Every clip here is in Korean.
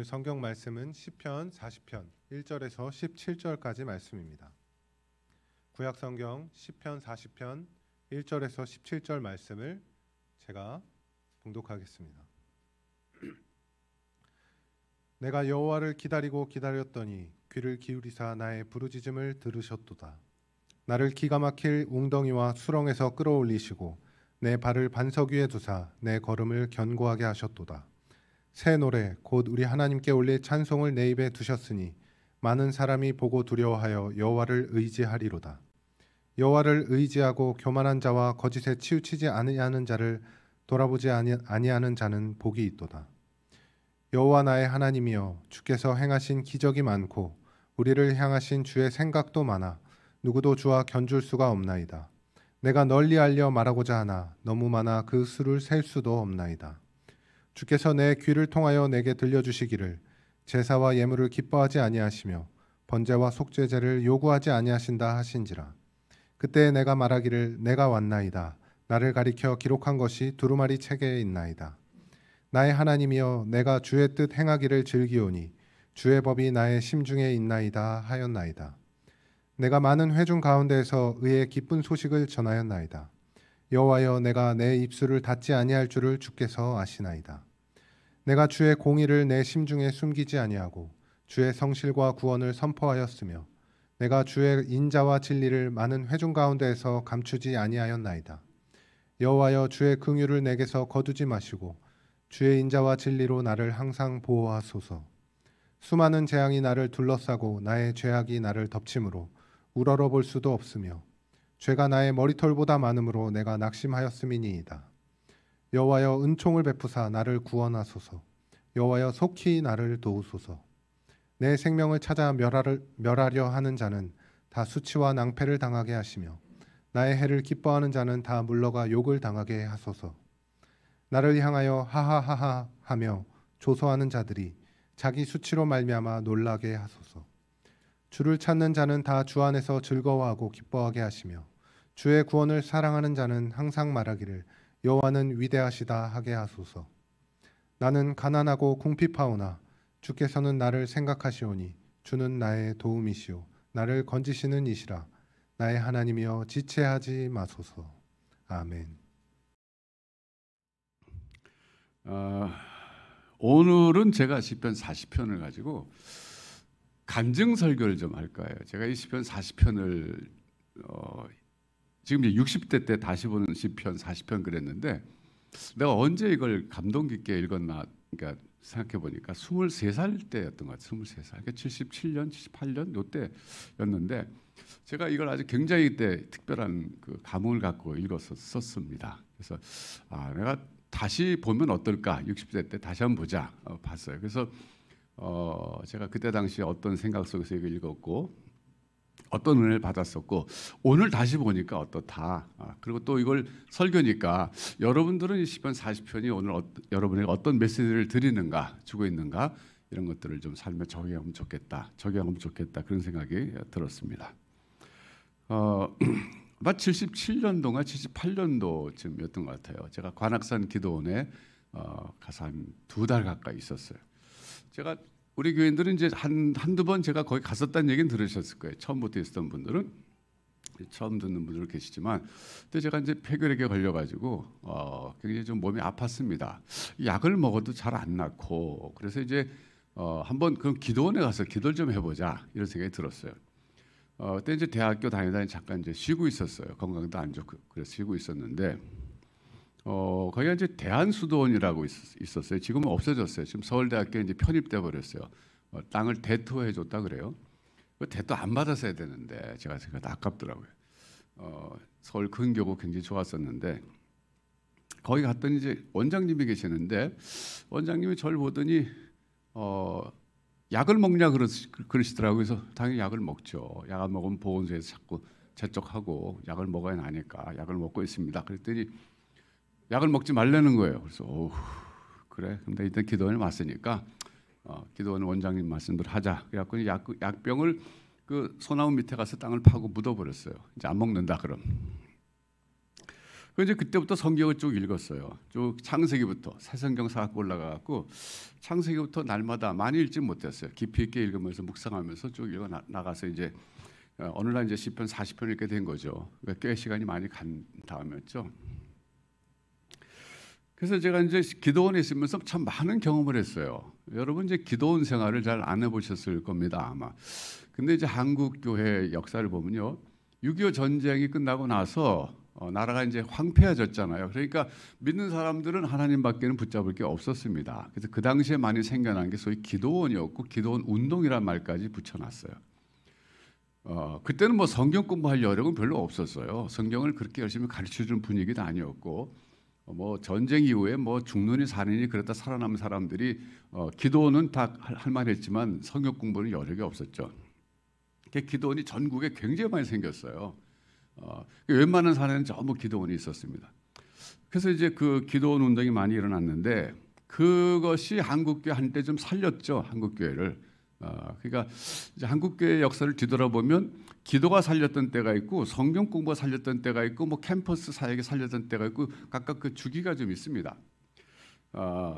성경 말씀은 시편 40편 1절에서 17절까지 말씀입니다. 구약 성경 시편 40편 1절에서 17절 말씀을 제가 봉독하겠습니다. 내가 여호와를 기다리고 기다렸더니 귀를 기울이사 나의 부르짖음을 들으셨도다. 나를 기가 막힐 웅덩이와 수렁에서 끌어올리시고 내 발을 반석 위에 두사 내 걸음을 견고하게 하셨도다. 새 노래 곧 우리 하나님께 올릴 찬송을 내 입에 두셨으니 많은 사람이 보고 두려워하여 여호와를 의지하리로다. 여호와를 의지하고 교만한 자와 거짓에 치우치지 아니하는 자를 돌아보지 아니하는 자는 복이 있도다. 여호와 나의 하나님이여, 주께서 행하신 기적이 많고 우리를 향하신 주의 생각도 많아 누구도 주와 견줄 수가 없나이다. 내가 널리 알려 말하고자 하나 너무 많아 그 수를 셀 수도 없나이다. 주께서 내 귀를 통하여 내게 들려주시기를 제사와 예물을 기뻐하지 아니하시며 번제와 속죄제를 요구하지 아니하신다 하신지라. 그때 내가 말하기를 내가 왔나이다. 나를 가리켜 기록한 것이 두루마리 책에 있나이다. 나의 하나님이여, 내가 주의 뜻 행하기를 즐기오니 주의 법이 나의 심중에 있나이다 하였나이다. 내가 많은 회중 가운데에서 의의 기쁜 소식을 전하였나이다. 여호와여, 내가 내 입술을 닫지 아니할 줄을 주께서 아시나이다. 내가 주의 공의를 내 심중에 숨기지 아니하고 주의 성실과 구원을 선포하였으며 내가 주의 인자와 진리를 많은 회중 가운데에서 감추지 아니하였나이다. 여호와여, 주의 긍휼을 내게서 거두지 마시고 주의 인자와 진리로 나를 항상 보호하소서. 수많은 재앙이 나를 둘러싸고 나의 죄악이 나를 덮침으로 우러러 볼 수도 없으며 죄가 나의 머리털보다 많음으로 내가 낙심하였음이니이다. 여호와여, 은총을 베푸사 나를 구원하소서. 여호와여, 속히 나를 도우소서. 내 생명을 찾아 멸하려 하는 자는 다 수치와 낭패를 당하게 하시며 나의 해를 기뻐하는 자는 다 물러가 욕을 당하게 하소서. 나를 향하여 하하하하 하며 조소하는 자들이 자기 수치로 말미암아 놀라게 하소서. 주를 찾는 자는 다 주 안에서 즐거워하고 기뻐하게 하시며 주의 구원을 사랑하는 자는 항상 말하기를 여호와는 위대하시다 하게 하소서. 나는 가난하고 궁핍하오나 주께서는 나를 생각하시오니 주는 나의 도움이시오 나를 건지시는 이시라. 나의 하나님이여, 지체하지 마소서. 아멘. 오늘은 제가 시편 40편을 가지고 간증 설교를 좀 할 거예요. 제가 이 시편 40편을 지금 이제 60대 때 다시 보는 시편 40편 그랬는데 내가 언제 이걸 감동 깊게 읽었나, 그러니까 생각해 보니까 23살 때였던 것 같아요. 23살. 그러니까 77년, 78년 요때였는데 제가 이걸 아주 굉장히 그때 특별한 그 감흥을 갖고 읽었었습니다. 그래서 내가 다시 보면 어떨까? 60대 때 다시 한번 보자. 봤어요. 그래서 제가 그때 당시에 어떤 생각 속에서 이걸 읽었고 어떤 은혜를 받았었고 오늘 다시 보니까 어떻다. 그리고 또 이걸 설교니까 여러분들은 이 시편 40편이 오늘 여러분에게 어떤 메시지를 드리는가, 주고 있는가, 이런 것들을 좀 삶에 적용하면 좋겠다. 그런 생각이 들었습니다. 아마 77년도가 78년도쯤이었던 것 같아요. 제가 관악산 기도원에 가서 한 2달 가까이 있었어요. 제가 우리 교인들은 이제 한두 번 제가 거기 갔었다는 얘기는 들으셨을 거예요. 처음부터 있었던 분들은, 처음 듣는 분들 계시지만, 근데 제가 이제 폐결핵에 걸려가지고 굉장히 좀 몸이 아팠습니다. 약을 먹어도 잘 안 낫고, 그래서 이제 한번 그럼 기도원에 가서 기도를 좀 해보자 이런 생각이 들었어요. 그때 이제 대학교 다니다니 잠깐 이제 쉬고 있었어요. 건강도 안 좋고 그래서 쉬고 있었는데. 거기가 이제 대한수도원이라고 있었어요. 지금은 없어졌어요. 지금 서울대학교에 이제 편입돼 버렸어요. 땅을 대토해 줬다 그래요. 그 대토 안 받았어야 되는데 제가 생각해도 아깝더라고요. 서울 근교고 굉장히 좋았었는데 거기 갔더니 이제 원장님이 계시는데 원장님이 저를 보더니 약을 먹냐 그러시더라고요. 그래서 당연히 약을 먹죠. 약 안 먹으면 보건소에서 자꾸 재촉하고 약을 먹어야 나니까 약을 먹고 있습니다. 그랬더니 약을 먹지 말라는 거예요. 그래서 그래, 근데 일단 기도원을 왔으니까 기도원 원장님 말씀대로 하자. 그래갖고 약병을 그 소나무 밑에 가서 땅을 파고 묻어버렸어요. 이제 안 먹는다 그럼. 이제 그때부터 성경을 쭉 읽었어요. 쭉 창세기부터 새 성경 사갖고 올라가갖고 창세기부터 날마다 많이 읽지 못했어요. 깊이 있게 읽으면서 묵상하면서 쭉 읽어 나가서 이제 어느 날 이제 시편 40편 읽게 된 거죠. 그러니까 꽤 시간이 많이 간 다음이었죠. 그래서 제가 이제 기도원에 있으면서 참 많은 경험을 했어요. 여러분 이제 기도원 생활을 잘 안 해보셨을 겁니다 아마. 근데 이제 한국 교회 역사를 보면요, 6.25 전쟁이 끝나고 나서 나라가 이제 황폐해졌잖아요. 그러니까 믿는 사람들은 하나님밖에는 붙잡을 게 없었습니다. 그래서 그 당시에 많이 생겨난 게 소위 기도원이었고 기도원 운동이란 말까지 붙여놨어요. 그때는 뭐 성경 공부할 여력은 별로 없었어요. 성경을 그렇게 열심히 가르쳐주는 분위기도 아니었고, 뭐 전쟁 이후에 뭐 죽느니 사느니 그러다 살아남은 사람들이 기도는 다 할 만했지만 성경 공부는 여력이 없었죠. 기도원이 전국에 굉장히 많이 생겼어요. 웬만한 사례는 전부 기도원이 있었습니다. 그래서 이제 그 기도원 운동이 많이 일어났는데 그것이 한국교회 한때 좀 살렸죠. 한국교회를. 그러니까 이제 한국교회 역사를 뒤돌아보면 기도가 살렸던 때가 있고 성경 공부가 살렸던 때가 있고 뭐 캠퍼스 사역이 살렸던 때가 있고 각각 그 주기가 좀 있습니다.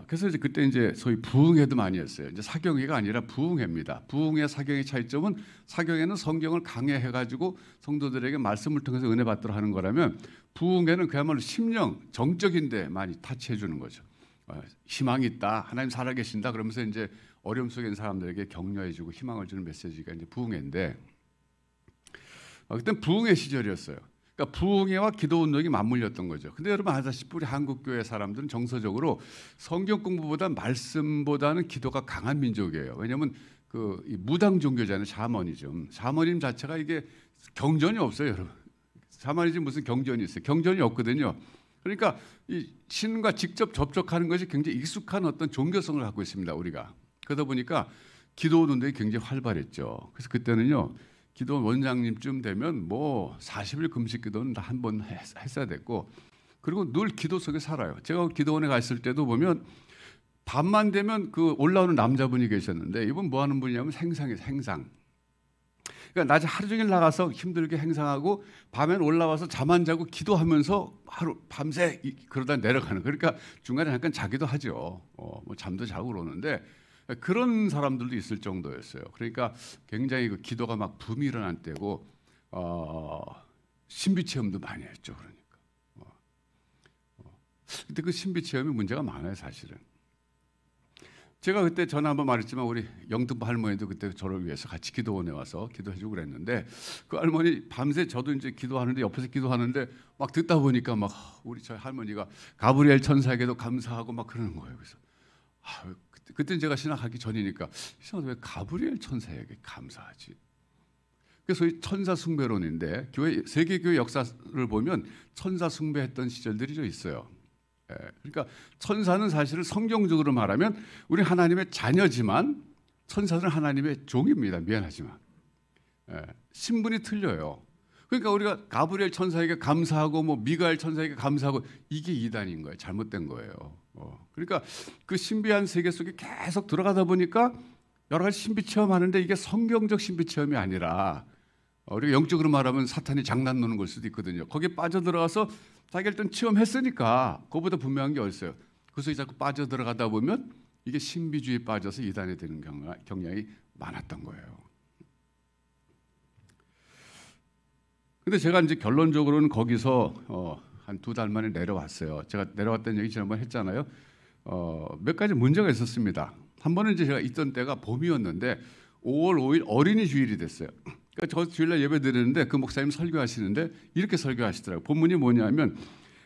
그래서 이제 그때 이제 소위 부흥회도 많이 했어요. 이제 사경회가 아니라 부흥회입니다. 부흥회 사경의 차이점은 사경회는 성경을 강해해가지고 성도들에게 말씀을 통해서 은혜 받도록 하는 거라면 부흥회는 그야말로 심령 정적인데 많이 타치해 주는 거죠. 희망이 있다, 하나님 살아계신다 그러면서 이제 어려움 속에 있는 사람들에게 격려해주고 희망을 주는 메시지가 이제 부흥회인데, 그때는 부흥회 시절이었어요. 그러니까 부흥회와 기도 운동이 맞물렸던 거죠. 근데 여러분 아시다시피 우리 한국 교회 사람들은 정서적으로 성경 공부보다 말씀보다는 기도가 강한 민족이에요. 왜냐하면 그 무당 종교잖아요. 샤머니즘 자체가 이게 경전이 없어요, 여러분. 샤머니즘 무슨 경전이 있어요? 경전이 없거든요. 그러니까 이 신과 직접 접촉하는 것이 굉장히 익숙한 어떤 종교성을 갖고 있습니다, 우리가. 그러다 보니까 기도 운동이 굉장히 활발했죠. 그래서 그때는요, 기도원 원장님쯤 되면 뭐 40일 금식 기도는 다 한 번 했어야 됐고, 그리고 늘 기도 속에 살아요. 제가 기도원에 갔을 때도 보면 밤만 되면 그 올라오는 남자분이 계셨는데 이분 뭐 하는 분이냐면 행상이에요, 행상. 그러니까 낮에 하루 종일 나가서 힘들게 행상하고 밤엔 올라와서 잠 안 자고 기도하면서 하루 밤새 그러다 내려가는. 그러니까 중간에 잠깐 자기도 하죠. 뭐 잠도 자고 그러는데 그런 사람들도 있을 정도였어요. 그러니까 굉장히 그 기도가 막 붐이 일어난 때고 신비 체험도 많이 했죠. 그러니까. 근데 그 신비 체험이 문제가 많아요, 사실은. 제가 그때 전에 한번 말했지만 우리 영등포 할머니도 그때 저를 위해서 같이 기도원에 와서 기도해주고 그랬는데 그 할머니 밤새 저도 이제 기도하는데 옆에서 기도하는데 막 듣다 보니까 막 우리 저희 할머니가 가브리엘 천사에게도 감사하고 막 그러는 거예요. 그래서 그때는 제가 신학하기 전이니까 이상하다, 왜 가브리엘 천사에게 감사하지? 그래서 소위 천사 숭배론인데 세계 교회 역사를 보면 천사 숭배했던 시절들이 좀 있어요. 그러니까 천사는 사실은 성경적으로 말하면 우리 하나님의 자녀지만 천사는 하나님의 종입니다. 미안하지만 신분이 틀려요. 그러니까 우리가 가브리엘 천사에게 감사하고 뭐 미가엘 천사에게 감사하고 이게 이단인 거예요. 잘못된 거예요. 그러니까 그 신비한 세계 속에 계속 들어가다 보니까 여러 가지 신비 체험하는데 이게 성경적 신비 체험이 아니라 우리가 영적으로 말하면 사탄이 장난 노는 걸 수도 있거든요. 거기에 빠져들어가서 자기가 일단 체험했으니까 그거보다 분명한 게 어딨어요. 그 속에 자꾸 빠져들어가다 보면 이게 신비주의에 빠져서 이단이 되는 경향이 많았던 거예요. 근데 제가 이제 결론적으로는 거기서 한 2달 만에 내려왔어요. 제가 내려왔다는 얘기 지난번 했잖아요. 몇 가지 문제가 있었습니다. 한 번은 이제 제가 있던 때가 봄이었는데 5월 5일 어린이 주일이 됐어요. 그러니까 저 주일날 예배 드리는데 그 목사님 설교하시는데 이렇게 설교하시더라고요. 본문이 뭐냐면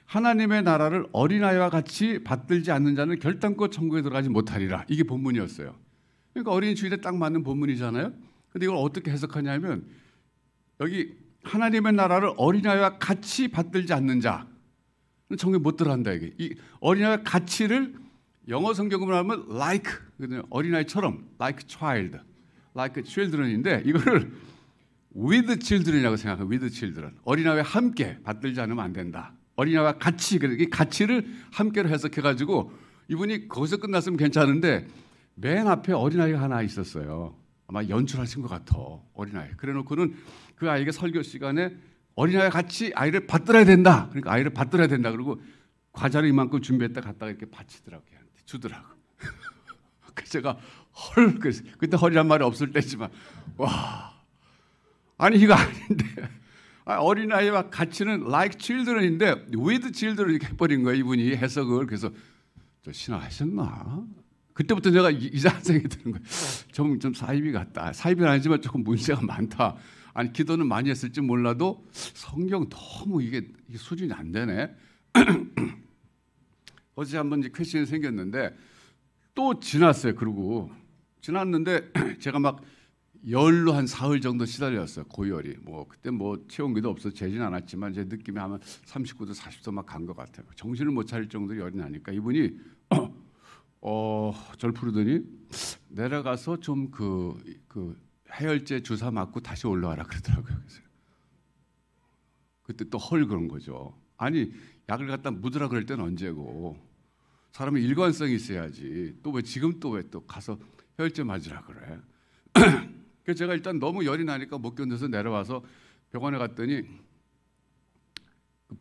하나님의 나라를 어린아이와 같이 받들지 않는 자는 결단코 천국에 들어가지 못하리라. 이게 본문이었어요. 그러니까 어린이 주일에 딱 맞는 본문이잖아요. 근데 이걸 어떻게 해석하냐면 여기 하나님의 나라를 어린아이와 같이 받들지 않는 자는 천국에 못 들어간다. 이게 이 어린아이와 같이를 영어 성경으로 하면 like, 어린아이처럼 like child, like children인데 이거를 with children이라고 생각해요. with children. 어린아이와 함께 받들지 않으면 안 된다. 어린아이와 같이, 이 가치를 함께로 해석해가지고 이분이 거기서 끝났으면 괜찮은데 맨 앞에 어린아이가 하나 있었어요. 아마 연출하신 것 같아. 어린아이. 그래놓고는 그 아이가 설교 시간에 어린아이와 같이 아이를 받들어야 된다. 그러니까 아이를 받들어야 된다. 그리고 과자를 이만큼 준비했다 갖다가 이렇게 바치더라고요. 걔한테 주더라고. 그래서 제가 헐, 그때 헐이란 말이 없을 때지만 와, 아니 이거 아닌데 어린아이와 같이는 like children인데 with children 이렇게 해버린 거예요. 이분이 해석을. 그래서 저 신앙하셨나? 그때부터 내가 이상한 생각이 드는 거예요. 좀 사이비 같다. 사이비는 아니지만 조금 문제가 많다. 아니 기도는 많이 했을지 몰라도 성경 너무 이게 수준이 안 되네. 어제 한번 이제 퀘션이 생겼는데 또 지났어요. 그러고 지났는데 제가 막 열로 한 사흘 정도 시달렸어요. 고열이. 뭐 그때 뭐 체온계도 없어서 재진 않았지만 제 느낌이 아마 39도 40도 막 간 것 같아요. 정신을 못 차릴 정도로 열이 나니까 이분이 절 부르더니 내려가서 좀 그 해열제 주사 맞고 다시 올라와라 그러더라고요. 그래서 그때 또 헐 그런 거죠. 아니 약을 갖다 묻으라 그럴 때는 언제고 사람이 일관성이 있어야지. 또 왜 지금 또 왜 또 가서 해열제 맞으라 그래. 그래서 제가 일단 너무 열이 나니까 못 견뎌서 내려와서 병원에 갔더니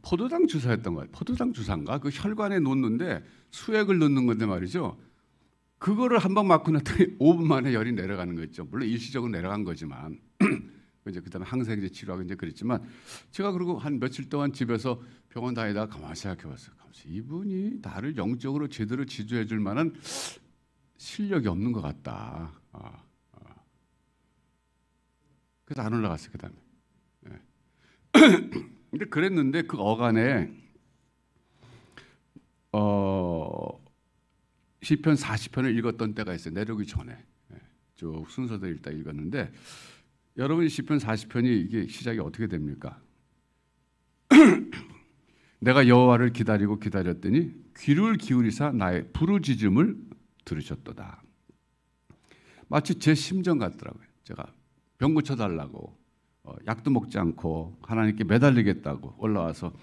포도당 주사였던 거예요. 포도당 주사인가? 그 혈관에 놓는데 수액을 넣는 건데 말이죠. 그거를 한 방 맞고 났더니 5분 만에 열이 내려가는 거 있죠. 물론 일시적으로 내려간 거지만 이제 그다음에 항생제 치료하고 이제 그랬지만 제가 그리고 한 며칠 동안 집에서 병원 다니다가 가만히 생각해봤어요. 이분이 나를 영적으로 제대로 지도해줄 만한 실력이 없는 것 같다. 그래서 안 올라갔어요. 그다음에. 근데 그랬는데 그 어간에 시편 40편을 읽었던 때가 있어요. 내려오기 전에 쭉 순서대로 읽다 읽었는데 여러분 시편 40편이 이게 시작이 어떻게 됩니까? 내가 여호와를 기다리고 기다렸더니 귀를 기울이사 나의 부르짖음을 들으셨도다. 마치 제 심정 같더라고요. 제가 병 고쳐달라고 약도 먹지 않고 하나님께 매달리겠다고 올라와서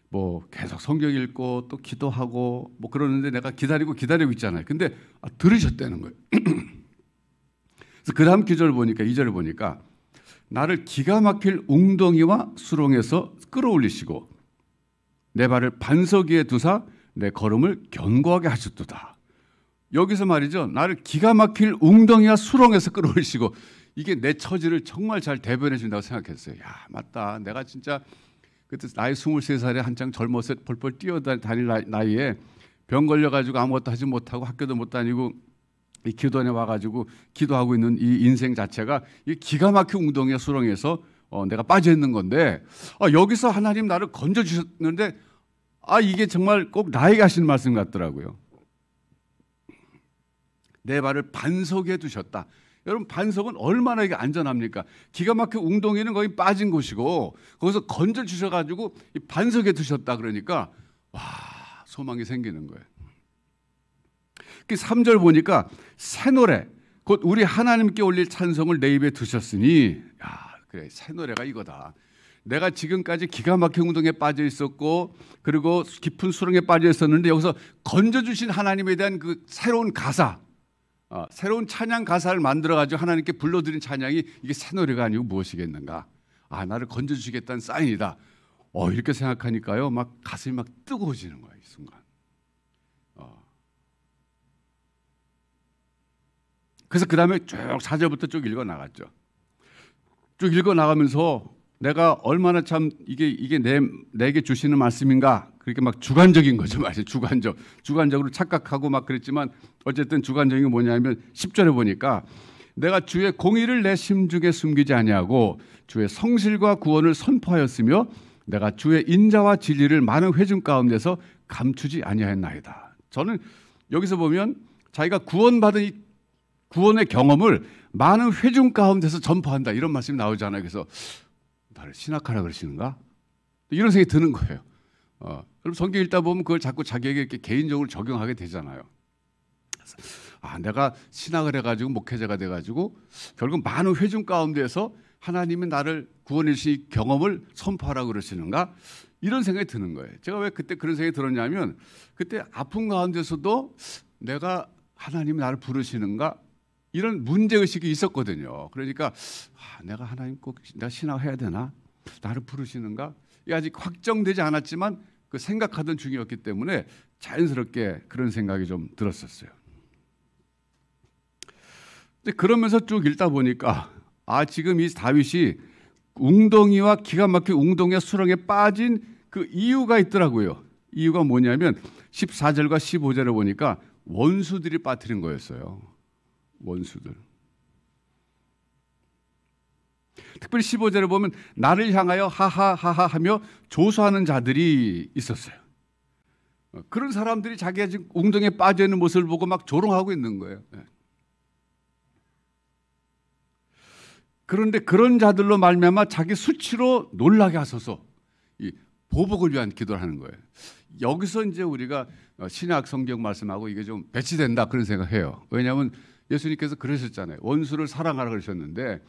뭐 계속 성경 읽고 또 기도하고 뭐 그러는데 내가 기다리고 있잖아요. 근데 들으셨다는 거예요. 그래서 그 다음 기절을 보니까 2절을 보니까 나를 기가 막힐 웅덩이와 수렁에서 끌어올리시고 내 발을 반석 위에 두사 내 걸음을 견고하게 하셨도다. 여기서 말이죠. 나를 기가 막힐 웅덩이와 수렁에서 끌어올리시고 이게 내 처지를 정말 잘 대변해 준다고 생각했어요. 야 맞다. 내가 진짜 그때 나이 23살에 한창 젊어서 펄펄 뛰어다닐 나이에 병 걸려가지고 아무것도 하지 못하고 학교도 못 다니고 이 기도원에 와가지고 기도하고 있는 이 인생 자체가 이 기가 막힌 웅덩이와 수렁에서 내가 빠져 있는 건데 여기서 하나님 나를 건져 주셨는데 이게 정말 꼭 나에게 하시는 말씀 같더라고요. 내 발을 반석에 두셨다. 여러분 반석은 얼마나 이게 안전합니까? 기가 막힌 웅덩이는 거의 빠진 곳이고 거기서 건져 주셔가지고 이 반석에 두셨다 그러니까 와 소망이 생기는 거예요. 그 3절 보니까 새 노래 곧 우리 하나님께 올릴 찬송을 내 입에 두셨으니 그래 새 노래가 이거다. 내가 지금까지 기가 막힌 웅덩이에 빠져 있었고 그리고 깊은 수렁에 빠져 있었는데 여기서 건져 주신 하나님에 대한 그 새로운 가사 새로운 찬양 가사를 만들어가지고 하나님께 불러드린 찬양이 이게 새 노래가 아니고 무엇이겠는가? 나를 건져주시겠다는 사인이다. 이렇게 생각하니까요, 막 가슴이 막 뜨거워지는 거예요, 이 순간. 그래서 그 다음에 쭉 4절부터 쭉 읽어 나갔죠. 쭉 읽어 나가면서 내가 얼마나 참 이게 내게 주시는 말씀인가? 그렇게 막 주관적인 거죠, 맞아요. 주관적으로 착각하고 막 그랬지만 어쨌든 주관적인 게 뭐냐면 10절에 보니까 내가 주의 공의를 내 심중에 숨기지 아니하고 주의 성실과 구원을 선포하였으며 내가 주의 인자와 진리를 많은 회중 가운데서 감추지 아니하였나이다. 저는 여기서 보면 자기가 구원받은 이 구원의 경험을 많은 회중 가운데서 전파한다 이런 말씀이 나오잖아요. 그래서 나를 신학하라 그러시는가? 이런 생각이 드는 거예요. 그럼 성경 읽다 보면 그걸 자꾸 자기에게 이렇게 개인적으로 적용하게 되잖아요. 내가 신학을 해가지고 목회자가 돼가지고 결국 많은 회중 가운데서 하나님이 나를 구원해 주신 경험을 선포하라고 그러시는가? 이런 생각이 드는 거예요. 제가 왜 그때 그런 생각이 들었냐면 그때 아픔 가운데서도 내가 하나님이 나를 부르시는가? 이런 문제의식이 있었거든요. 그러니까 내가 하나님 꼭 내가 신학해야 되나? 나를 부르시는가? 이게 아직 확정되지 않았지만 그 생각하던 중이었기 때문에 자연스럽게 그런 생각이 좀 들었었어요. 근데 그러면서 쭉 읽다 보니까 지금 이 다윗이 웅덩이와 기가 막힌 웅덩이와 수렁에 빠진 그 이유가 있더라고요. 이유가 뭐냐면 14절과 15절에 보니까 원수들이 빠뜨린 거였어요. 원수들. 특별히 15절에 보면 나를 향하여 하하하하 하며 조소하는 자들이 있었어요. 그런 사람들이 자기가 지금 웅덩이에 빠져 있는 모습을 보고 막 조롱하고 있는 거예요. 그런데 그런 자들로 말미암아 자기 수치로 놀라게 하소서, 이 보복을 위한 기도를 하는 거예요. 여기서 이제 우리가 신약 성경 말씀하고 이게 좀 배치된다 그런 생각해요. 왜냐하면 예수님께서 그러셨잖아요. 원수를 사랑하라 그러셨는데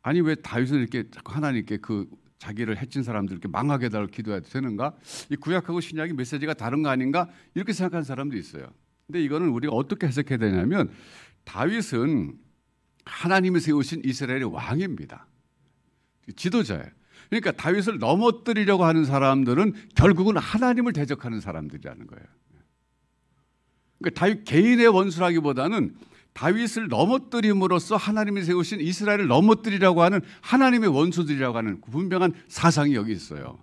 아니 왜 다윗은 이렇게 자꾸 하나님께 그 자기를 해친 사람들 이렇게 망하게 해달라고 기도해야 되는가? 이 구약하고 신약의 메시지가 다른 거 아닌가? 이렇게 생각하는 사람도 있어요. 근데 이거는 우리가 어떻게 해석해야 되냐면 다윗은 하나님이 세우신 이스라엘의 왕입니다. 지도자예요. 그러니까 다윗을 넘어뜨리려고 하는 사람들은 결국은 하나님을 대적하는 사람들이라는 거예요. 그러니까 다윗 개인의 원수라기보다는 다윗을 넘어뜨림으로써 하나님이 세우신 이스라엘을 넘어뜨리려고 하는 하나님의 원수들이라고 하는 분명한 사상이 여기 있어요.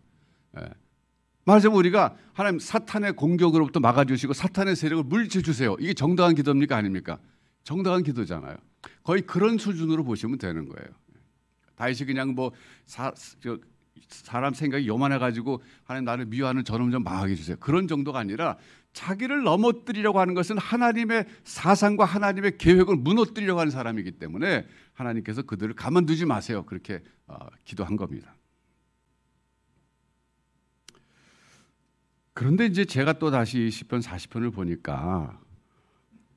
말하자면 우리가 하나님 사탄의 공격으로부터 막아주시고 사탄의 세력을 물리쳐 주세요. 이게 정당한 기도입니까 아닙니까? 정당한 기도잖아요. 거의 그런 수준으로 보시면 되는 거예요. 다윗이 그냥 뭐 사람 생각이 요만해가지고 하나님 나를 미워하는 저놈 좀 망하게 해주세요. 그런 정도가 아니라 자기를 넘어뜨리려고 하는 것은 하나님의 사상과 하나님의 계획을 무너뜨리려고 하는 사람이기 때문에 하나님께서 그들을 가만두지 마세요. 그렇게 기도한 겁니다. 그런데 이제 제가 또 다시 시편 40편을 보니까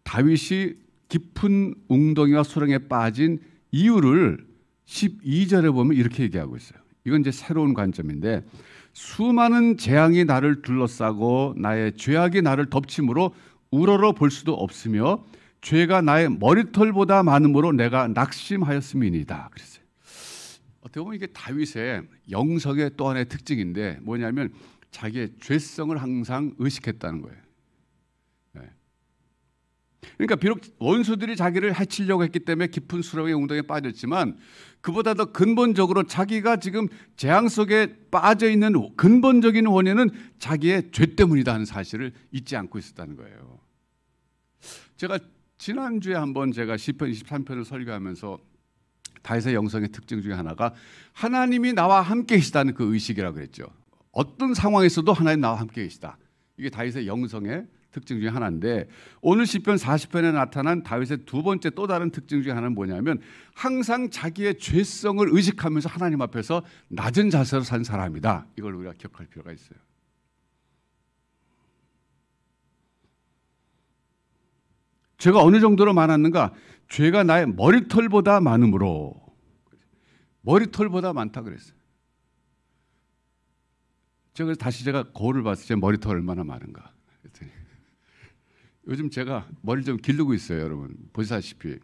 다윗이 깊은 웅덩이와 수렁에 빠진 이유를 12절에 보면 이렇게 얘기하고 있어요. 이건 이제 새로운 관점인데 수많은 재앙이 나를 둘러싸고 나의 죄악이 나를 덮침으로 우러러 볼 수도 없으며 죄가 나의 머리털보다 많음으로 내가 낙심하였음이니이다. 그랬어요. 어떻게 보면 이게 다윗의 영성의 또 하나의 특징인데 뭐냐면 자기의 죄성을 항상 의식했다는 거예요. 그러니까 비록 원수들이 자기를 해치려고 했기 때문에 깊은 수렁의 웅덩이에 빠졌지만 그보다 더 근본적으로 자기가 지금 재앙 속에 빠져 있는 근본적인 원인은 자기의 죄 때문이다 하는 사실을 잊지 않고 있었다는 거예요. 제가 지난주에 한번 제가 시편 23편을 설교하면서 다윗의 영성의 특징 중에 하나가 하나님이 나와 함께 계시다는 그 의식이라고 그랬죠. 어떤 상황에서도 하나님 나와 함께 계시다. 이게 다윗의 영성의 특징 중에 하나인데 오늘 시편 40편에 나타난 다윗의 두 번째 또 다른 특징 중에 하나는 뭐냐면 항상 자기의 죄성을 의식하면서 하나님 앞에서 낮은 자세로 산 사람이다. 이걸 우리가 기억할 필요가 있어요. 죄가 어느 정도로 많았는가? 죄가 나의 머리털보다 많으므로. 머리털보다 많다 그랬어요. 제가 다시 거울을 봤을 때 머리털 얼마나 많은가 그랬더니 요즘 제가 머리를 좀 기르고 있어요. 여러분 보시다시피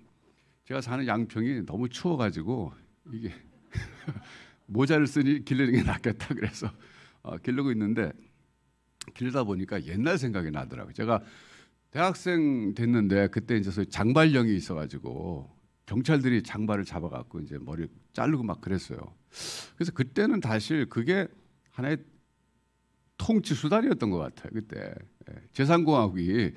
제가 사는 양평이 너무 추워가지고 이게 모자를 쓰니 기르는 게 낫겠다 그래서 기르고 있는데 기르다 보니까 옛날 생각이 나더라고요. 제가 대학생 됐는데 그때 이제 소위 장발령이 있어가지고 경찰들이 장발을 잡아갖고 이제 머리 자르고 막 그랬어요. 그래서 그때는 사실 그게 하나의 통치 수단이었던 것 같아요. 그때 제3공화국이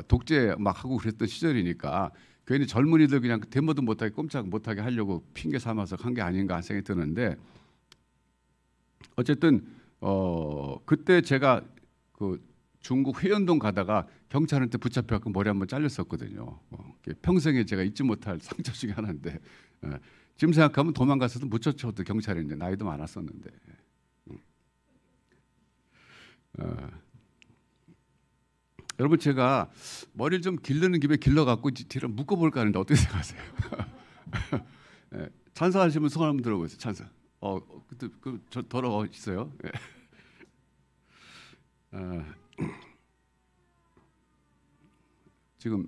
독재 막 하고 그랬던 시절이니까 괜히 젊은이들 그냥 대모도 못하게 꼼짝 못하게 하려고 핑계 삼아서 한 게 아닌가 하는 생각이 드는데 어쨌든 그때 제가 그 중국 회현동 가다가 경찰한테 붙잡혀갖고 머리 한번 잘렸었거든요. 평생에 제가 잊지 못할 상처 중에 하나인데 지금 생각하면 도망갔어도 못 쫓아오던 경찰인데 나이도 많았었는데 여러분 제가 머리를 좀 기르는 김에 길러갖고 뒤로 묶어볼까 하는데 어떻게 생각하세요? 찬성하시면 손 한번 들어보세요. 찬성. 그때 저 더러워있어요. 지금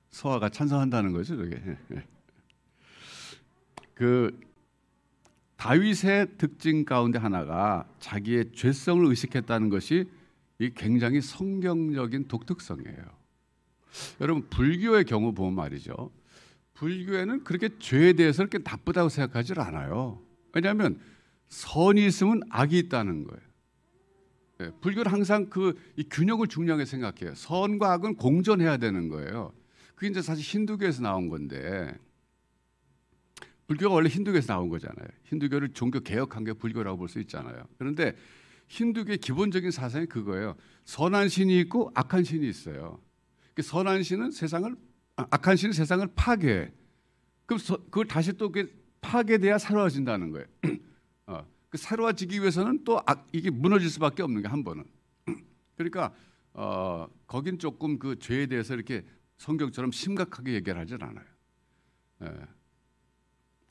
서아가 찬성한다는 거죠, 저게. 다윗의 특징 가운데 하나가 자기의 죄성을 의식했다는 것이 이 굉장히 성경적인 독특성이에요. 여러분 불교의 경우 보면 말이죠. 불교에는 그렇게 죄에 대해서 그렇게 나쁘다고 생각하지 않아요. 왜냐하면 선이 있으면 악이 있다는 거예요. 예, 불교는 항상 이 균형을 중요하게 생각해요. 선과 악은 공존해야 되는 거예요. 그게 이제 사실 힌두교에서 나온 건데, 불교가 원래 힌두교에서 나온 거잖아요. 힌두교를 종교 개혁한 게 불교라고 볼 수 있잖아요. 그런데 힌두교의 기본적인 사상이 그거예요. 선한 신이 있고 악한 신이 있어요. 선한 신은 악한 신은 세상을 파괴해. 그럼 그걸 다시 또 파괴돼야 새로워진다는 거예요. 새로워지기 위해서는 또 이게 무너질 수밖에 없는 게 한 번은. 그러니까 거긴 조금 그 죄에 대해서 이렇게 성경처럼 심각하게 얘기를 하진 않아요.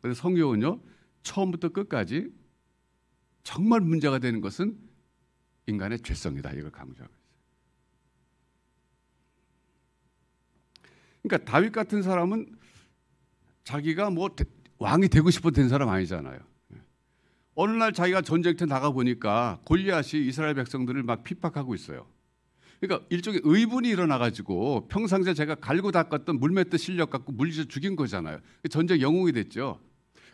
그래서 성경은요 처음부터 끝까지 정말 문제가 되는 것은 인간의 죄성이다 이걸 강조하고 있어요. 그러니까 다윗 같은 사람은 자기가 뭐 왕이 되고 싶어 된 사람 아니잖아요. 어느 날 자기가 전쟁터에 나가 보니까 골리앗이 이스라엘 백성들을 막 핍박하고 있어요. 그러니까 일종의 의분이 일어나가지고 평상시에 제가 갈고 닦았던 물맷도 실력 갖고 물리쳐 죽인 거잖아요. 전쟁 영웅이 됐죠.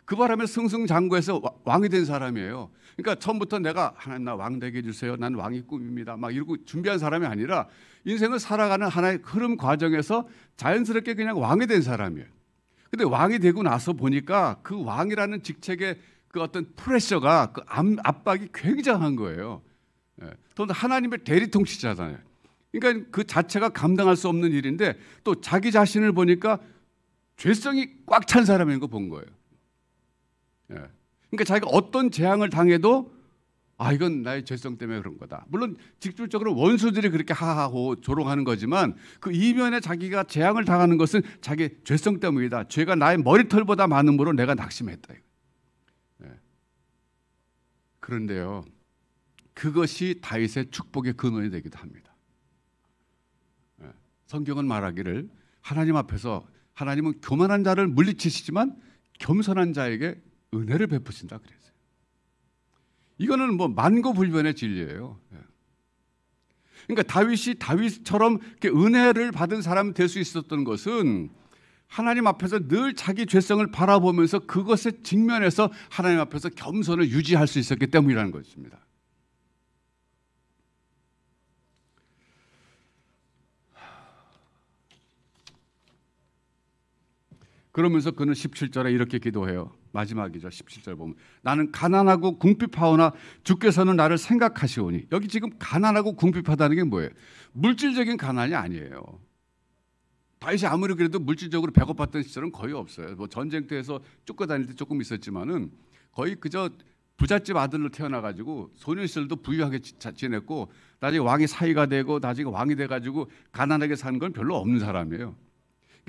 그 바람에 승승장구해서 왕이 된 사람이에요. 그러니까 처음부터 내가 하나님 나 왕 되게 해주세요. 난 왕이 꿈입니다. 막 이러고 준비한 사람이 아니라 인생을 살아가는 하나의 흐름 과정에서 자연스럽게 그냥 왕이 된 사람이에요. 근데 왕이 되고 나서 보니까 그 왕이라는 직책의 그 어떤 프레셔가 그 압박이 굉장한 거예요. 또 하나님의 대리 통치자잖아요. 그러니까 그 자체가 감당할 수 없는 일인데 또 자기 자신을 보니까 죄성이 꽉 찬 사람인 거 본 거예요. 그러니까 자기가 어떤 재앙을 당해도 이건 나의 죄성 때문에 그런 거다. 물론 직접적으로 원수들이 그렇게 하하호 조롱하는 거지만 그 이면에 자기가 재앙을 당하는 것은 자기 죄성 때문이다. 죄가 나의 머리털보다 많음으로 내가 낙심했다. 그런데요, 그것이 다윗의 축복의 근원이 되기도 합니다. 성경은 말하기를 하나님 앞에서 하나님은 교만한 자를 물리치시지만 겸손한 자에게 은혜를 베푸신다 그랬어요. 이거는 뭐 만고불변의 진리예요. 그러니까 다윗처럼 이렇게 은혜를 받은 사람이 될 수 있었던 것은 하나님 앞에서 늘 자기 죄성을 바라보면서 그것에 직면해서 하나님 앞에서 겸손을 유지할 수 있었기 때문이라는 것입니다. 그러면서 그는 17절에 이렇게 기도해요. 마지막이죠. 17절 보면 나는 가난하고 궁핍하오나 주께서는 나를 생각하시오니. 여기 지금 가난하고 궁핍하다는 게 뭐예요? 물질적인 가난이 아니에요. 다윗이 아무리 그래도 물질적으로 배고팠던 시절은 거의 없어요. 뭐 전쟁터에서 쫓겨다닐 때 조금 있었지만은 거의 그저 부잣집 아들로 태어나가지고 소년 시절도 부유하게 지냈고 나중에 왕이 사위가 되고 나중에 왕이 돼가지고 가난하게 사는 건 별로 없는 사람이에요.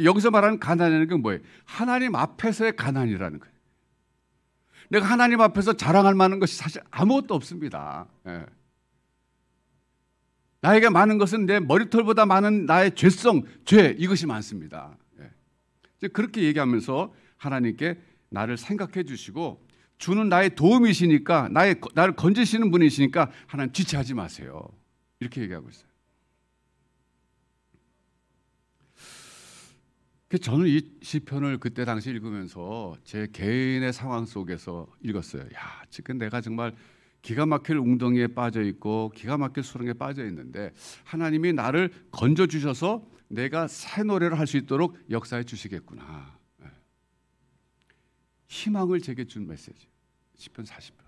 여기서 말하는 가난이라는 게 뭐예요? 하나님 앞에서의 가난이라는 거예요. 내가 하나님 앞에서 자랑할 만한 것이 사실 아무것도 없습니다. 나에게 많은 것은 내 머리털보다 많은 나의 죄 이것이 많습니다. 그렇게 얘기하면서 하나님께 나를 생각해 주시고 주는 나의 도움이시니까 나를 건지시는 분이시니까 하나님 지체하지 마세요. 이렇게 얘기하고 있어요. 저는 이 시편을 그때 당시 읽으면서 제 개인의 상황 속에서 읽었어요. 야, 지금 내가 정말 기가 막힐 웅덩이에 빠져 있고 기가 막힐 수렁에 빠져 있는데 하나님이 나를 건져 주셔서 내가 새 노래를 할 수 있도록 역사해 주시겠구나. 희망을 제게 준 메시지. 시편 40편.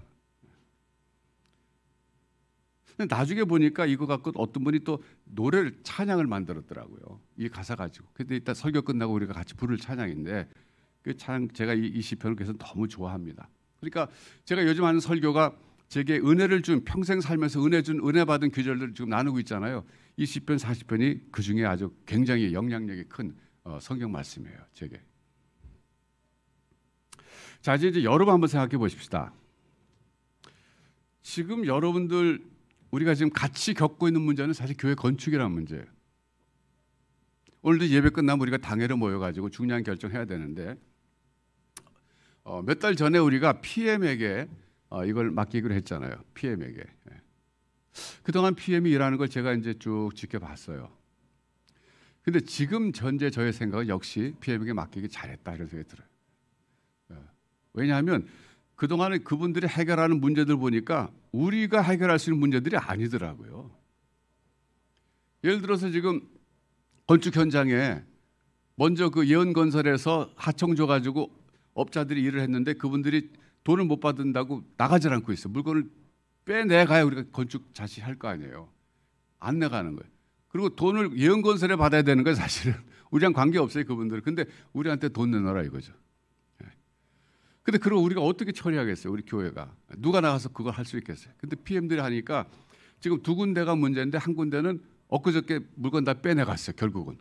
근데 나중에 보니까 이거 갖고 어떤 분이 또 노래를 찬양을 만들었더라고요. 이 가사 가지고. 근데 이따 설교 끝나고 우리가 같이 부를 찬양인데 그 찬양 제가 이 시편을 그래서 너무 좋아합니다. 그러니까 제가 요즘 하는 설교가 제게 은혜를 준 평생 살면서 은혜 받은 규절들을 지금 나누고 있잖아요. 이 시편 40편이 그 중에 아주 굉장히 영향력이 큰 성경 말씀이에요. 제게. 자, 이제 여러분 한번 생각해 보십시다. 지금 여러분들 우리가 지금 같이 겪고 있는 문제는 사실 교회 건축이라는 문제예요. 오늘도 예배 끝나면 우리가 당회로 모여가지고 중요한 결정해야 되는데 몇 달 전에 우리가 PM에게 이걸 맡기기로 했잖아요. PM에게. 그동안 PM이 일하는 걸 제가 이제 쭉 지켜봤어요. 근데 지금 현재 저의 생각은 역시 PM에게 맡기기 잘했다 이런 생각이 들어요. 왜냐하면 그동안에 그분들이 해결하는 문제들 보니까 우리가 해결할 수 있는 문제들이 아니더라고요. 예를 들어서 지금 건축 현장에 먼저 그 예언건설에서 하청 줘가지고 업자들이 일을 했는데 그분들이 돈을 못 받는다고 나가질 않고 있어. 물건을 빼내가야 우리가 건축 다시 할 거 아니에요. 안 내가는 거예요. 그리고 돈을 예언건설에 받아야 되는 거예요. 사실은 우리랑 관계 없어요 그분들. 근데 우리한테 돈 내놔라 이거죠. 근데 그걸 우리가 어떻게 처리하겠어요? 우리 교회가 누가 나가서 그걸 할 수 있겠어요? 근데 PM들이 하니까 지금 두 군데가 문제인데 한 군데는 엊그저께 물건 다 빼내갔어요 결국은.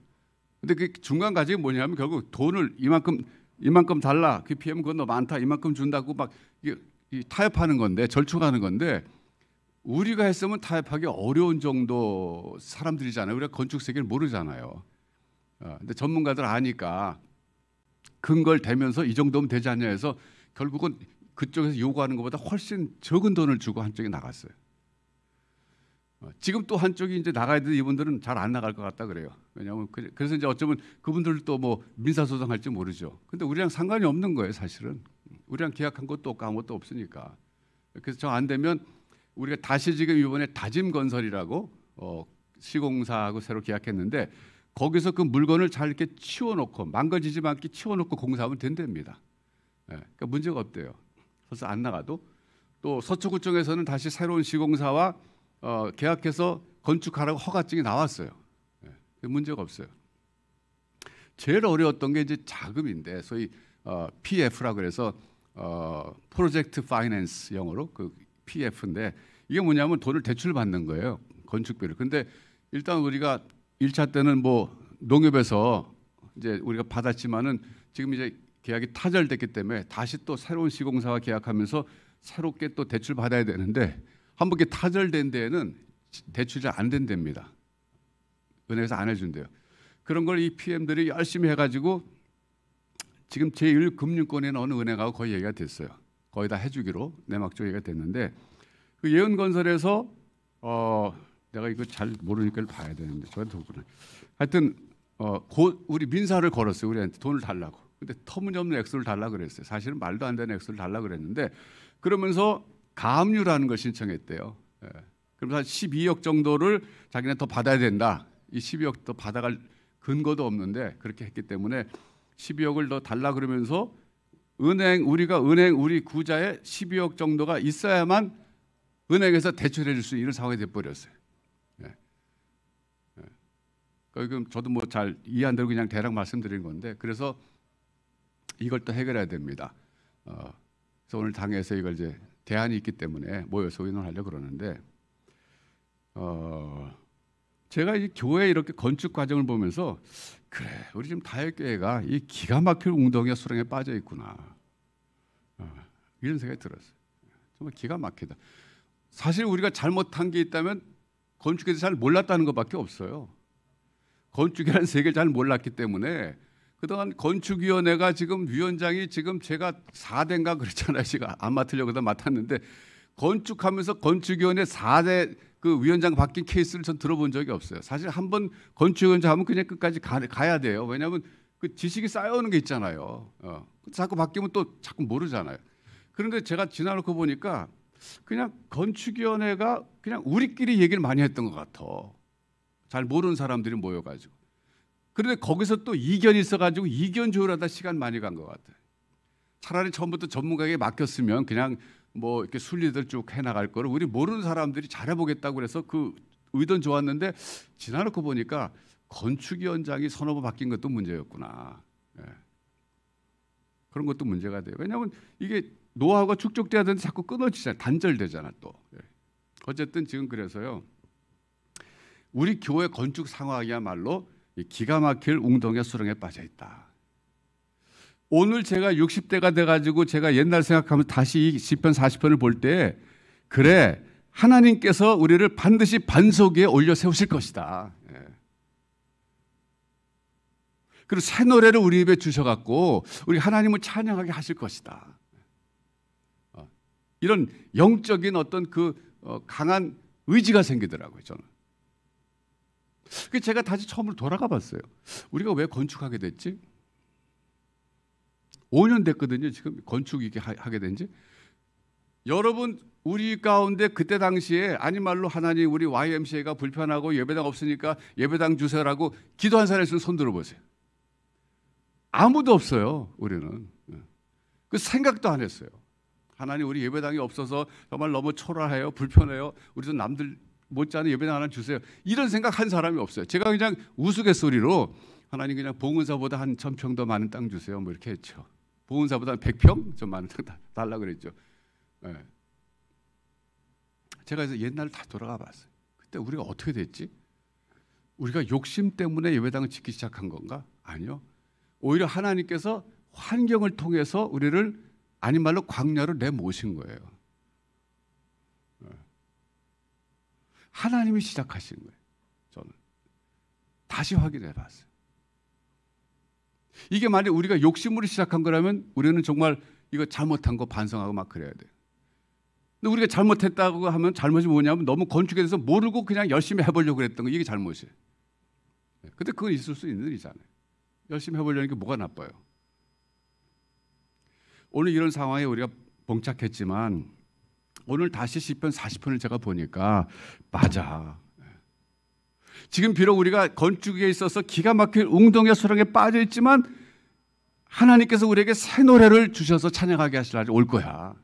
근데 그 중간 과정이 뭐냐면 결국 돈을 이만큼 달라. 그 PM 그건 너 많다. 이만큼 준다고 막 타협하는 건데 절충하는 건데 우리가 했으면 타협하기 어려운 정도 사람들이잖아요. 우리가 건축 세계를 모르잖아요. 근데 전문가들 아니까 근거를 대면서 이 정도면 되지 않냐 해서 결국은 그쪽에서 요구하는 것보다 훨씬 적은 돈을 주고 한쪽에 나갔어요. 지금 또 한쪽이 이제 나가야 되는데 이분들은 잘 안 나갈 것 같다 그래요. 왜냐하면 그래서 이제 어쩌면 그분들도 뭐 민사소송할지 모르죠. 근데 우리랑 상관이 없는 거예요, 사실은. 우리랑 계약한 것도 없고 아무것도 없으니까. 그래서 저 안 되면 우리가 다시 지금 이번에 다짐건설이라고 시공사하고 새로 계약했는데 거기서 그 물건을 잘 이렇게 치워놓고 망가지지 않게 치워놓고 공사하면 된답니다. 그러니까 문제가 없대요. 그래서 안 나가도 또 서초구청에서는 다시 새로운 시공사와 계약해서 건축하라고 허가증이 나왔어요. 문제가 없어요. 제일 어려웠던 게 이제 자금인데 소위 PF라고 그래서 프로젝트 파이낸스 영어로 그 PF인데 이게 뭐냐면 돈을 대출 받는 거예요. 건축비를. 근데 일단 우리가 1차 때는 뭐 농협에서 이제 우리가 받았지만은 지금 이제 계약이 타결됐기 때문에 다시 또 새로운 시공사와 계약하면서 새롭게 또 대출 받아야 되는데 한 번 타결된 데에는 대출이 안 된답니다. 은행에서 안 해준대요. 그런 걸 이 PM들이 열심히 해가지고 지금 제1금융권에 어느 은행하고 거의 얘기가 됐어요. 거의 다 해주기로 내막적 얘기가 됐는데 그 예은건설에서 내가 이거 잘 모르니까 봐야 되는데 저한테 오구나. 하여튼 곧 우리 민사를 걸었어요. 우리한테 돈을 달라고. 근데 터무니없는 액수를 달라고 그랬어요. 사실은 말도 안 되는 액수를 달라고 그랬는데 그러면서 가압류라는 걸 신청했대요. 그러면서 한 12억 정도를 자기네 더 받아야 된다. 이 12억 더 받아갈 근거도 없는데 그렇게 했기 때문에 12억을 더 달라 그러면서 우리 구자에 12억 정도가 있어야만 은행에서 대출해 줄 수 있는 상황이 돼 버렸어요. 그럼 저도 뭐 잘 이해 안 되고 그냥 대략 말씀드린 건데 그래서 이걸 또 해결해야 됩니다. 그래서 오늘 당에서 이걸 이제 대안이 있기 때문에 모여서 의논하려고 그러는데 제가 이 교회 이렇게 건축 과정을 보면서 그래 우리 지금 다혈교회가 이 기가 막힐 웅덩이와 수렁에 빠져 있구나 이런 생각이 들었어요. 정말 기가 막히다. 사실 우리가 잘못한 게 있다면 건축에서 잘 몰랐다는 것밖에 없어요. 건축이라는 세계를 잘 몰랐기 때문에 그동안 건축위원회가 지금 위원장이 지금 제가 4대인가 그랬잖아요. 제가 안 맡으려고 다 맡았는데 건축하면서 건축위원회 4대 그 위원장 바뀐 케이스를 전 들어본 적이 없어요. 사실 한번 건축위원장 하면 그냥 끝까지 가야 돼요. 왜냐하면 그 지식이 쌓여오는 게 있잖아요. 자꾸 바뀌면 또 자꾸 모르잖아요. 그런데 제가 지나놓고 보니까 그냥 건축위원회가 그냥 우리끼리 얘기를 많이 했던 것 같아. 잘 모르는 사람들이 모여가지고. 그런데 거기서 또 이견이 있어가지고 이견 조율하다 시간 많이 간 것 같아요. 차라리 처음부터 전문가에게 맡겼으면 그냥 뭐 이렇게 순리들 쭉 해나갈 거를 우리 모르는 사람들이 잘해보겠다고 그래서 그 의도는 좋았는데 지나놓고 보니까 건축위원장이 서너 번 바뀐 것도 문제였구나. 그런 것도 문제가 돼요. 왜냐하면 이게 노하우가 축적돼야 되는데 자꾸 끊어지잖아요. 단절되잖아 또. 어쨌든 지금 그래서요. 우리 교회 건축 상황이야말로 기가 막힐 웅덩이와 수렁에 빠져 있다. 오늘 제가 60대가 돼가지고 제가 옛날 생각하면 다시 이 시편 40편을 볼 때 그래 하나님께서 우리를 반드시 반석 위에 올려 세우실 것이다. 그리고 새 노래를 우리 입에 주셔갖고 우리 하나님을 찬양하게 하실 것이다. 이런 영적인 어떤 강한 의지가 생기더라고요, 저는. 제가 다시 처음으로 돌아가 봤어요. 우리가 왜 건축하게 됐지? 5년 됐거든요, 지금 건축 이게 하게 된 지. 여러분, 우리 가운데 그때 당시에 아니 말로 하나님 우리 YMCA가 불편하고 예배당 없으니까 예배당 주세요라고 기도한 사람 있으면 손 들어보세요. 아무도 없어요, 우리는. 그 생각도 안 했어요. 하나님 우리 예배당이 없어서 정말 너무 초라해요, 불편해요. 우리도 남들 못지않은 예배당 하나 주세요. 이런 생각 한 사람이 없어요. 제가 그냥 우스갯소리로 하나님 그냥 봉은사보다 한 1000평 더 많은 땅 주세요, 뭐 이렇게 했죠. 봉은사보다 한 100평 좀 많은 땅 달라고 그랬죠. 네. 제가 그래서 옛날을 다 돌아가 봤어요. 그때 우리가 어떻게 됐지? 우리가 욕심 때문에 예배당을 짓기 시작한 건가? 아니요. 오히려 하나님께서 환경을 통해서 우리를 아닌 말로 광야로 내모신 거예요. 하나님이 시작하신 거예요. 저는 다시 확인해 봤어요. 이게 만약 우리가 욕심으로 시작한 거라면 우리는 정말 이거 잘못한 거 반성하고 막 그래야 돼요. 근데 우리가 잘못했다고 하면 잘못이 뭐냐면 너무 건축에 대해서 모르고 그냥 열심히 해보려고 그랬던 거, 이게 잘못이에요. 근데 그건 있을 수 있는 일이잖아요. 열심히 해보려는 게 뭐가 나빠요. 오늘 이런 상황에 우리가 봉착했지만 오늘 다시 시편 40편을 제가 보니까 맞아. 지금 비록 우리가 건축에 있어서 기가 막힐 웅덩이와 수렁에 빠져 있지만 하나님께서 우리에게 새 노래를 주셔서 찬양하게 하실 날이 올 거야.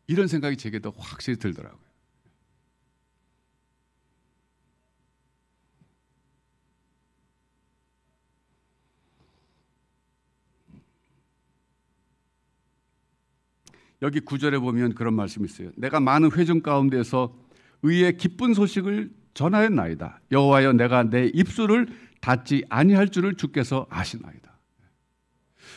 이런 생각이 제게 더 확실히 들더라고요. 여기 9절에 보면 그런 말씀이 있어요. 내가 많은 회중 가운데서 의의 기쁜 소식을 전하였나이다. 여호와여, 내가 내 입술을 닫지 아니할 줄을 주께서 아시나이다.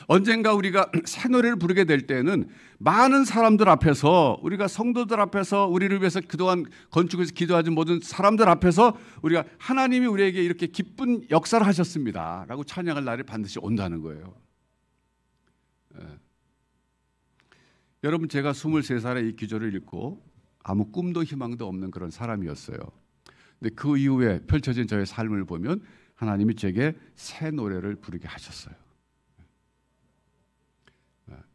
언젠가 우리가 새 노래를 부르게 될 때는 많은 사람들 앞에서, 우리가 성도들 앞에서, 우리를 위해서 그동안 건축에서 기도하신 모든 사람들 앞에서 우리가 하나님이 우리에게 이렇게 기쁜 역사를 하셨습니다 라고 찬양할 날이 반드시 온다는 거예요. 여러분, 제가 23살에 이 기조를 읽고 아무 꿈도 희망도 없는 그런 사람이었어요. 근데 그 이후에 펼쳐진 저의 삶을 보면 하나님이 제게 새 노래를 부르게 하셨어요.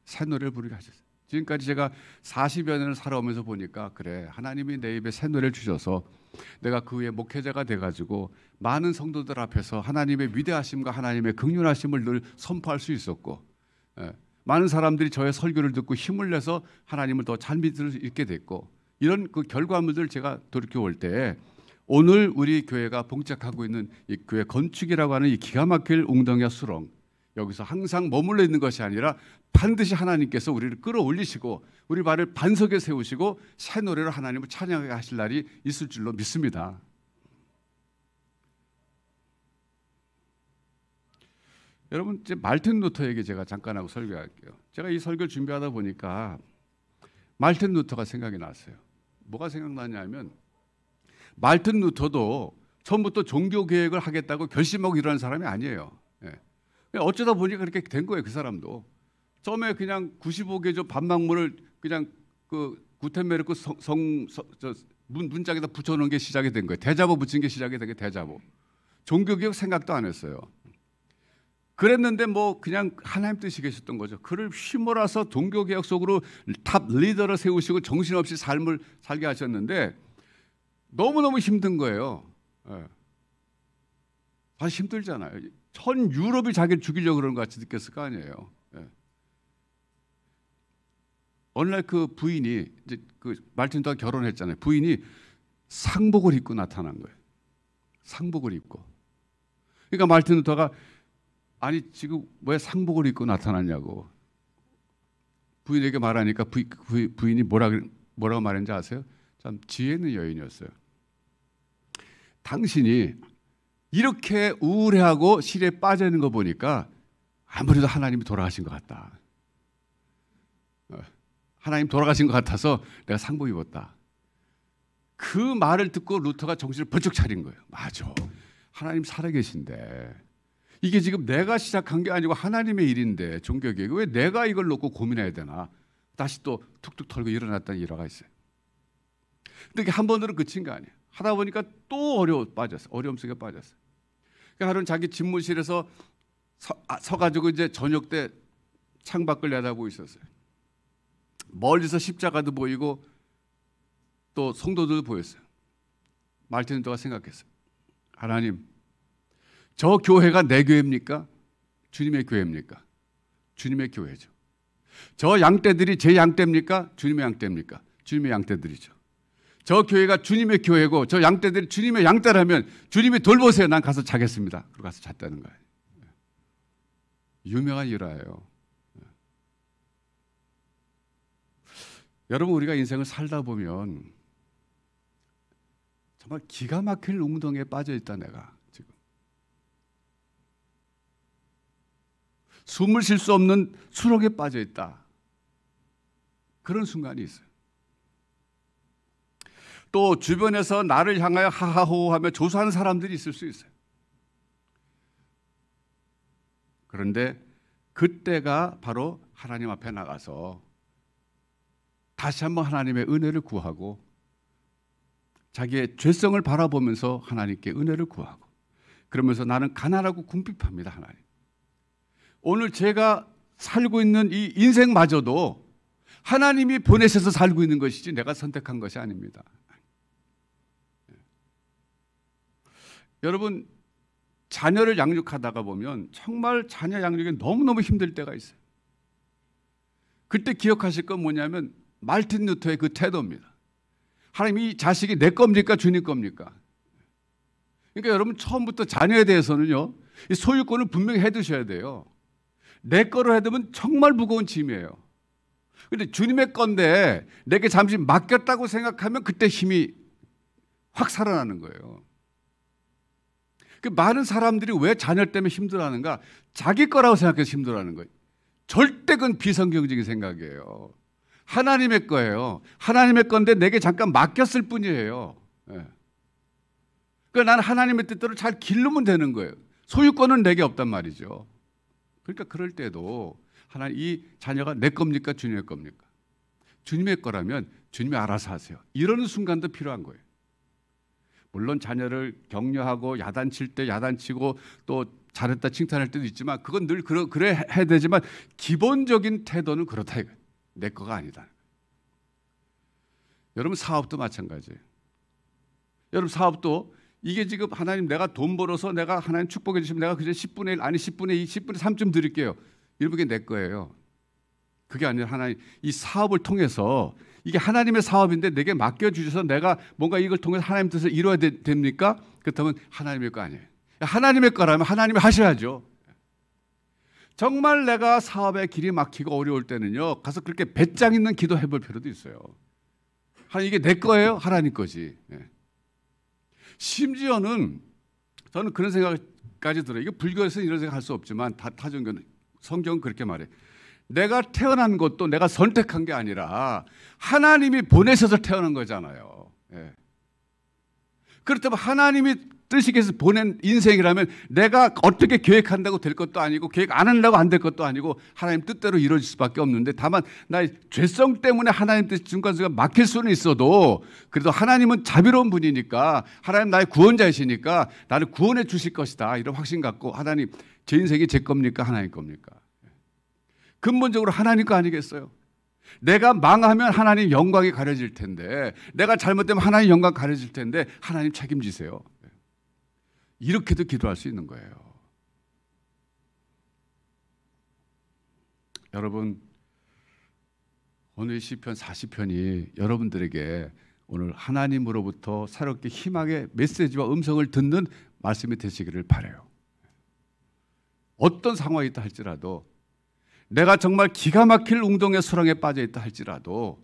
새 노래를 부르게 하셨어요. 지금까지 제가 40여 년을 살아오면서 보니까 그래, 하나님이 내 입에 새 노래를 주셔서 내가 그 위에 목회자가 돼가지고 많은 성도들 앞에서 하나님의 위대하심과 하나님의 긍휼하심을 늘 선포할 수 있었고, 많은 사람들이 저의 설교를 듣고 힘을 내서 하나님을 더 잘 믿을 수 있게 됐고, 이런 그 결과물들을 제가 돌이켜 볼 때 오늘 우리 교회가 봉착하고 있는 이 교회 건축이라고 하는 이 기가 막힐 웅덩이와 수렁, 여기서 항상 머물러 있는 것이 아니라 반드시 하나님께서 우리를 끌어올리시고 우리 발을 반석에 세우시고 새 노래로 하나님을 찬양하게 하실 날이 있을 줄로 믿습니다. 여러분, 이제 말틴 루터에게 제가 잠깐 하고 설교할게요. 제가 이 설교를 준비하다 보니까 말틴 루터가 생각이 났어요. 뭐가 생각나냐면 말틴 루터도 처음부터 종교 개혁을 하겠다고 결심하고 일어난 사람이 아니에요. 어쩌다 보니까 그렇게 된 거예요. 그 사람도 처음에 그냥 95개조 반막문을 그냥 그 구텐베르크 문짝에다 붙여놓은 게 시작이 된 거예요. 대자보 붙인 게 시작이 된 게 대자보. 종교개혁 생각도 안 했어요. 그랬는데 뭐 그냥 하나님 뜻이 계셨던 거죠. 그를 휘몰아서 종교개혁 속으로 탑 리더를 세우시고 정신없이 삶을 살게 하셨는데 너무너무 힘든 거예요. 사실 힘들잖아요. 전 유럽이 자기를 죽이려고 그러는 것 같이 느꼈을 거 아니에요. 어느 날 그 부인이, 이제 그 말틴 루터가 결혼했잖아요. 부인이 상복을 입고 나타난 거예요. 상복을 입고. 그러니까 말틴 루터가 아니 지금 왜 상복을 입고 나타났냐고 부인에게 말하니까 부인이 뭐라고 말했는지 아세요? 참 지혜 있는 여인이었어요. 당신이 이렇게 우울해하고 실에 빠져 있는 거 보니까 아무래도 하나님이 돌아가신 것 같다. 하나님 돌아가신 것 같아서 내가 상복 입었다. 그 말을 듣고 루터가 정신을 번쩍 차린 거예요. 맞아. 하나님 살아계신데 이게 지금 내가 시작한 게 아니고 하나님의 일인데 종교개혁 왜 내가 이걸 놓고 고민해야 되나. 다시 또 툭툭 털고 일어났다는 일화가 있어요. 근데 이게 한 번으로 그친 거 아니에요. 하다 보니까 또 어려움 속에 빠졌어요. 그러니까 하루는 자기 집무실에서 서가지고 이제 저녁 때 창밖을 내다보고 있었어요. 멀리서 십자가도 보이고 또 성도들도 보였어요. 말틴 루터가 생각했어요. 하나님, 저 교회가 내 교회입니까? 주님의 교회입니까? 주님의 교회죠. 저 양떼들이 제 양떼입니까? 주님의 양떼입니까? 주님의 양떼들이죠. 저 교회가 주님의 교회고 저 양떼들이 주님의 양떼라면 주님이 돌보세요. 난 가서 자겠습니다. 그리고 가서 잤다는 거예요. 유명한 일화예요. 여러분, 우리가 인생을 살다 보면 정말 기가 막힐 웅덩이에 빠져있다. 내가 지금 숨을 쉴 수 없는 수렁에 빠져있다. 그런 순간이 있어요. 또 주변에서 나를 향하여 하하호호하며 조소하는 사람들이 있을 수 있어요. 그런데 그때가 바로 하나님 앞에 나가서 다시 한번 하나님의 은혜를 구하고 자기의 죄성을 바라보면서 하나님께 은혜를 구하고 그러면서 나는 가난하고 궁핍합니다. 하나님, 오늘 제가 살고 있는 이 인생마저도 하나님이 보내셔서 살고 있는 것이지 내가 선택한 것이 아닙니다. 여러분, 자녀를 양육하다가 보면 정말 자녀 양육이 너무너무 힘들 때가 있어요. 그때 기억하실 건 뭐냐면 말틴 루터의 그 태도입니다. 하나님, 이 자식이 내 겁니까? 주님 겁니까? 그러니까 여러분, 처음부터 자녀에 대해서는요, 이 소유권을 분명히 해두셔야 돼요. 내 거로 해두면 정말 무거운 짐이에요. 그런데 주님의 건데 내게 잠시 맡겼다고 생각하면 그때 힘이 확 살아나는 거예요. 그 많은 사람들이 왜 자녀 때문에 힘들어하는가? 자기 거라고 생각해서 힘들어하는 거예요. 절대 그건 비성경적인 생각이에요. 하나님의 거예요. 하나님의 건데 내게 잠깐 맡겼을 뿐이에요. 예. 그러니까 나는 하나님의 뜻대로 잘 기르면 되는 거예요. 소유권은 내게 없단 말이죠. 그러니까 그럴 때도 하나님, 이 자녀가 내 겁니까? 주님의 겁니까? 주님의 거라면 주님이 알아서 하세요. 이러는 순간도 필요한 거예요. 물론 자녀를 격려하고 야단칠 때 야단치고 또 잘했다 칭찬할 때도 있지만 그건 늘 그래 해야 되지만 기본적인 태도는 그렇다 이거예요. 내 거가 아니다. 여러분, 사업도 마찬가지예요. 여러분, 사업도 이게 지금 하나님, 내가 돈 벌어서 내가 하나님 축복해 주시면 내가 그저 10분의 1 아니 10분의 2 10분의 3좀 드릴게요. 이런 게 내 거예요. 그게 아니라 하나님, 이 사업을 통해서 이게 하나님의 사업인데 내게 맡겨주셔서 내가 뭔가 이걸 통해서 하나님 뜻을 이루어야 됩니까? 그렇다면 하나님의 거 아니에요. 하나님의 거라면 하나님이 하셔야죠. 정말 내가 사업에 길이 막히고 어려울 때는요, 가서 그렇게 배짱 있는 기도 해볼 필요도 있어요. 하나님, 이게 내 거예요? 하나님 거지. 심지어는 저는 그런 생각까지 들어요. 이거 불교에서는 이런 생각 할 수 없지만 타종교는, 성경은 그렇게 말해. 내가 태어난 것도 내가 선택한 게 아니라 하나님이 보내셔서 태어난 거잖아요. 그렇다면 하나님이 뜻이께서 보낸 인생이라면 내가 어떻게 계획한다고 될 것도 아니고 계획 안 한다고 안 될 것도 아니고 하나님 뜻대로 이루어질 수밖에 없는데, 다만 나의 죄성 때문에 하나님 뜻 중간중가 막힐 수는 있어도 그래도 하나님은 자비로운 분이니까 하나님 나의 구원자이시니까 나를 구원해 주실 것이다, 이런 확신 갖고 하나님, 제 인생이 제 겁니까? 하나님 겁니까? 근본적으로 하나님 거 아니겠어요? 내가 망하면 하나님 영광이 가려질 텐데, 내가 잘못되면 하나님 영광 가려질 텐데 하나님 책임지세요. 이렇게도 기도할 수 있는 거예요. 여러분, 오늘 시편 40편이 여러분들에게 오늘 하나님으로부터 새롭게 희망의 메시지와 음성을 듣는 말씀이 되시기를 바라요. 어떤 상황이 있다 할지라도, 내가 정말 기가 막힐 웅덩이의 수렁에 빠져 있다 할지라도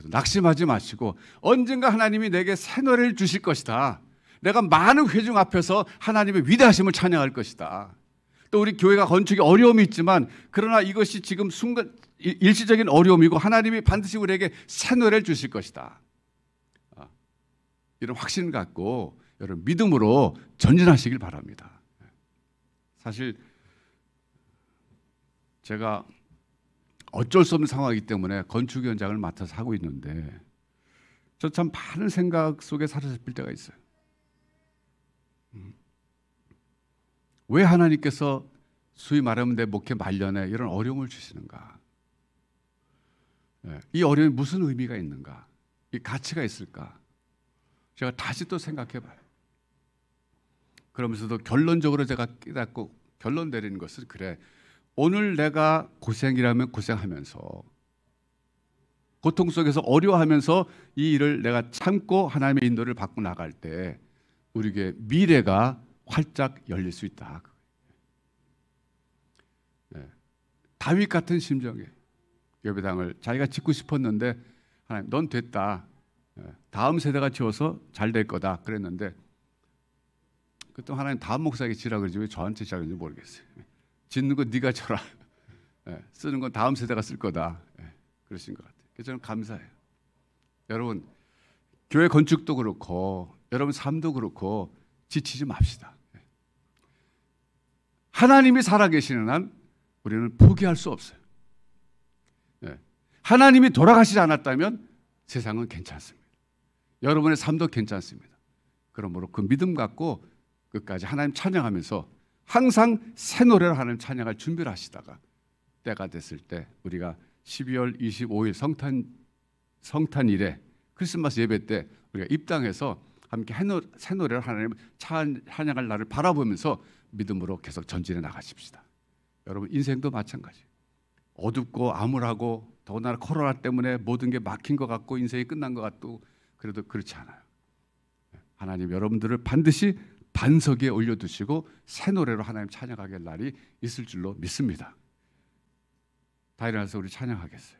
낙심하지 마시고 언젠가 하나님이 내게 새 노래를 주실 것이다. 내가 많은 회중 앞에서 하나님의 위대하심을 찬양할 것이다. 또 우리 교회가 건축에 어려움이 있지만 그러나 이것이 지금 순간 일시적인 어려움이고 하나님이 반드시 우리에게 새 노래를 주실 것이다. 이런 확신을 갖고 여러분 믿음으로 전진하시길 바랍니다. 사실 제가 어쩔 수 없는 상황이기 때문에 건축 현장을 맡아서 하고 있는데 저 참 많은 생각 속에 사로잡힐 때가 있어요. 왜 하나님께서 소위 말하면 내 목회 말년에 이런 어려움을 주시는가? 이 어려움이 무슨 의미가 있는가? 이 가치가 있을까? 제가 다시 또 생각해 봐요. 그러면서도 결론적으로 제가 깨닫고 결론 내리는 것은 그래. 오늘 내가 고생이라면 고생하면서 고통 속에서 어려워하면서 이 일을 내가 참고 하나님의 인도를 받고 나갈 때 우리에게 미래가 활짝 열릴 수 있다. 다윗 같은 심정에 예배당을 자기가 짓고 싶었는데 하나님 넌 됐다. 다음 세대가 지어서 잘 될 거다 그랬는데 그때 하나님 다음 목사에게 지라 그러지 왜 저한테 지라 그런지 모르겠어요. 짓는 거 네가 져라. 쓰는 건 다음 세대가 쓸 거다. 그러신 것 같아요. 그래서 저는 감사해요. 여러분 교회 건축도 그렇고 여러분 삶도 그렇고 지치지 맙시다. 하나님이 살아계시는 한 우리는 포기할 수 없어요. 하나님이 돌아가시지 않았다면 세상은 괜찮습니다. 여러분의 삶도 괜찮습니다. 그러므로 그 믿음 갖고 끝까지 하나님 찬양하면서 항상 새 노래를 하나님 찬양할 준비를 하시다가 때가 됐을 때 우리가 12월 25일 성탄일에 크리스마스 예배 때 우리가 입당해서 함께 새 노래를 하나님 찬양할 날을 바라보면서 믿음으로 계속 전진해 나가십시다. 여러분 인생도 마찬가지. 어둡고 암울하고 더군다나 코로나 때문에 모든 게 막힌 것 같고 인생이 끝난 것 같고 그래도 그렇지 않아요. 하나님 여러분들을 반드시 반석 위에 올려두시고 새 노래로 하나님 찬양하게 할 날이 있을 줄로 믿습니다. 다 일어나서 우리 찬양하겠어요.